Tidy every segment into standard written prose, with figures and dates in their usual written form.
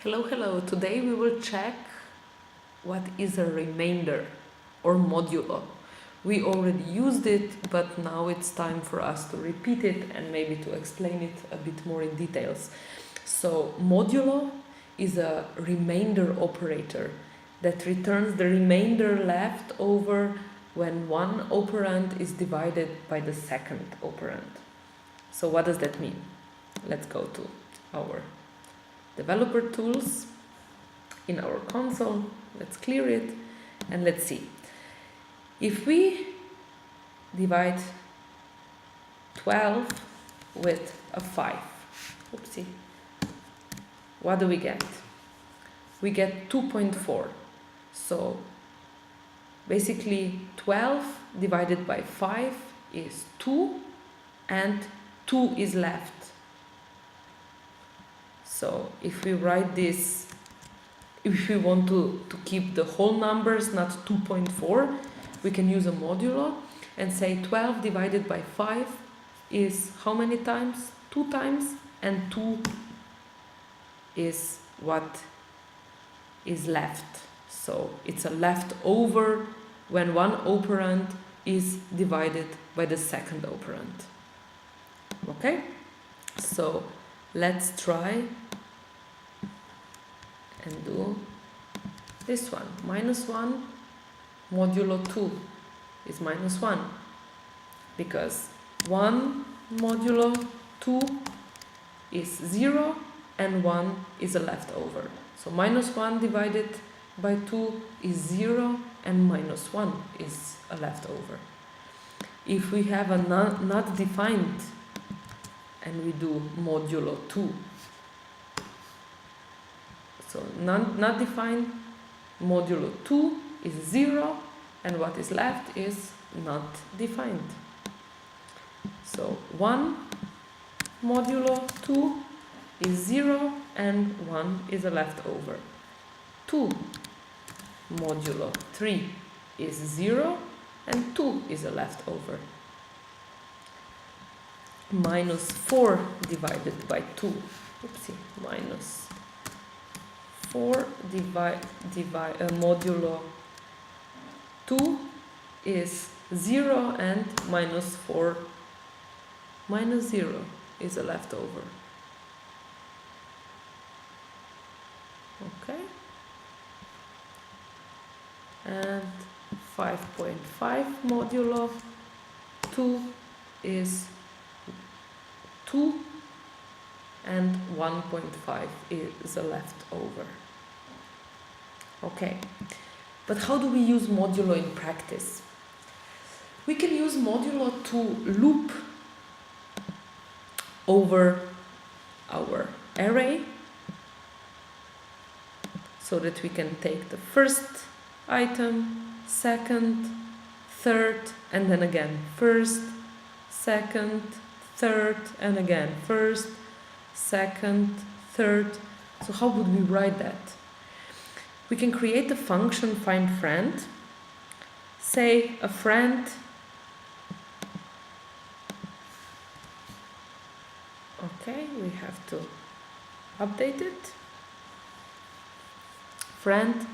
Hello, hello. Today we will check what is a remainder or modulo. We already used it, but now it's time for us to repeat it and maybe to explain it a bit more in details. So modulo is a remainder operator that returns the remainder left over when one operand is divided by the second operand. So what does that mean? Let's go to our developer tools in our console. Let's clear it and let's see. If we divide 12 with a 5, oopsie, what do we get? We get 2.4. So basically 12 divided by 5 is 2 and 2 is left. So if we write this, if we want to keep the whole numbers, not 2.4, we can use a modulo and say 12 divided by 5 is how many times? 2 times, and 2 is what is left. So it's a leftover when one operand is divided by the second operand. Okay? So let's try and do this one. -1 modulo 2 is -1, because 1 modulo 2 is 0 and 1 is a leftover. So -1 divided by 2 is 0 and -1 is a leftover. If we have a not defined and we do modulo 2, so not defined, modulo 2 is 0 and what is left is not defined. So 1 modulo 2 is 0 and 1 is a leftover. 2 modulo 3 is 0 and 2 is a leftover. -4 divided by 2, oopsie, -4 modulo 2 is 0 and -4 minus 0 is a leftover. Okay. And 5.5 modulo 2 is 2 and 1.5 is a leftover. Okay, but how do we use modulo in practice? We can use modulo to loop over our array so that we can take the first item, second, third, and then again first, second, third, and again first, second, third. So how would we write that? We can create a function find friend. Say a friend, okay, we have to update it. Friend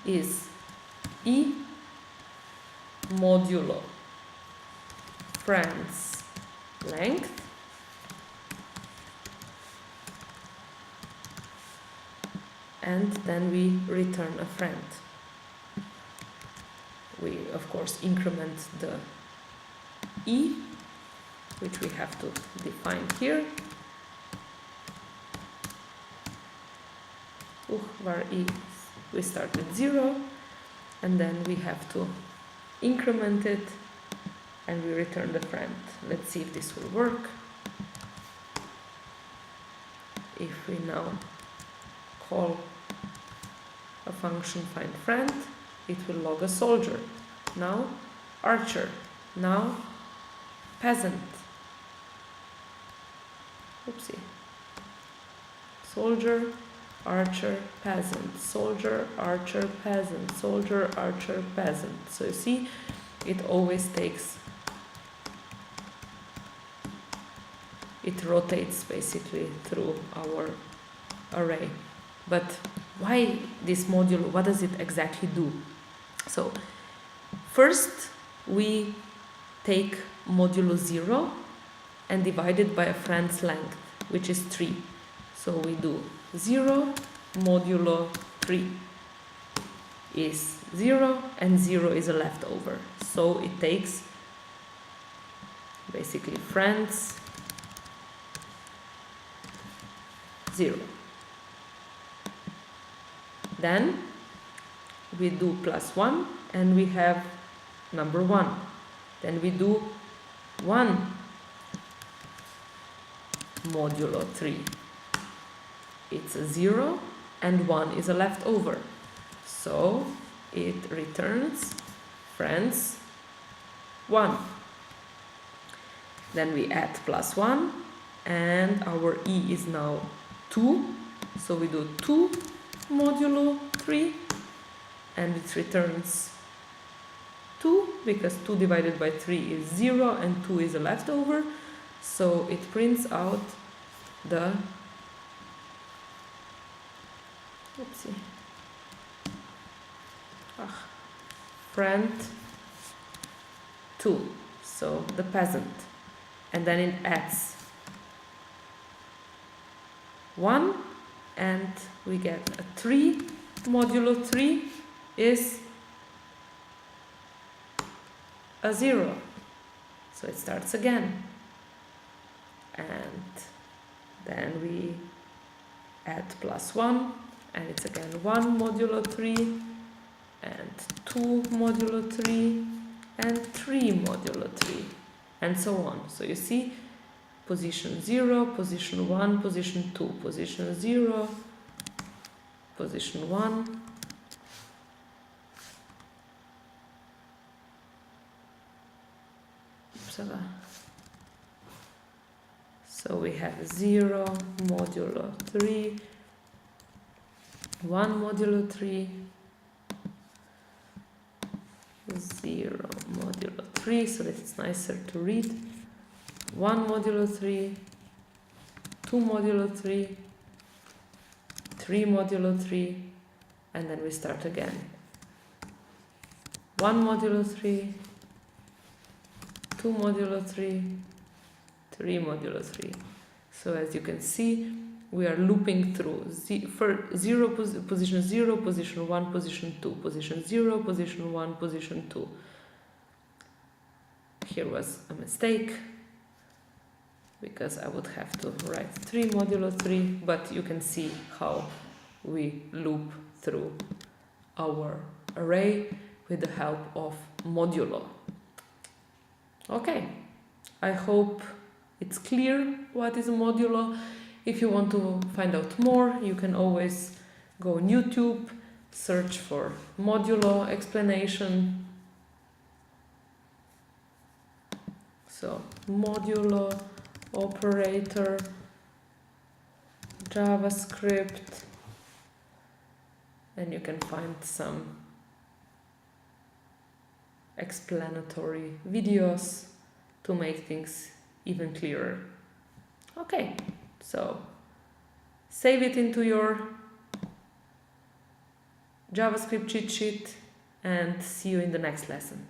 is e modulo friend's length and then we return a friend. We of course increment the e, which we have to define here. Var e, we start with 0 and then we have to increment it and we return the friend. Let's see if this will work. If we now call a function find friend, it will log a soldier, now archer, now peasant, oopsie, soldier, archer, peasant, soldier, archer, peasant, soldier, archer, peasant. So you see, it always takes, it rotates basically through our array. But why this modulo? What does it exactly do? So first we take modulo 0 and divide it by a friend's length, which is 3. So we do 0 modulo 3 is 0, and 0 is a leftover. So it takes basically friends 0. Then we do plus 1 and we have number 1. Then we do 1 modulo 3. It's a 0 and 1 is a leftover. So it returns friends 1. Then we add plus 1 and our E is now 2. So we do 2 modulo 3 and it returns 2 because 2 divided by 3 is 0 and 2 is a leftover. So it prints out the friend 2, so the peasant, and then it adds 1 and we get a 3 modulo 3 is a 0, so it starts again, and then we add plus 1 and it's again 1 modulo 3 and 2 modulo 3 and 3 modulo 3 and so on. So you see position 0, position 1, position 2, position 0, position 1, so we have 0 modulo 3, 1 modulo 3, 0 modulo 3, so that it's nicer to read, 1 modulo 3, 2 modulo 3, 3 modulo 3, and then we start again. 1 modulo 3, 2 modulo 3, 3 modulo 3. So as you can see, we are looping through position 0, position 1, position 2, position 0, position 1, position 2. Here was a mistake because I would have to write 3 modulo 3, but you can see how we loop through our array with the help of modulo. Okay, I hope it's clear what is a modulo. If you want to find out more, you can always go on YouTube, search for modulo explanation. So modulo operator, JavaScript, and you can find some explanatory videos to make things even clearer. Okay, so save it into your JavaScript cheat sheet and see you in the next lesson.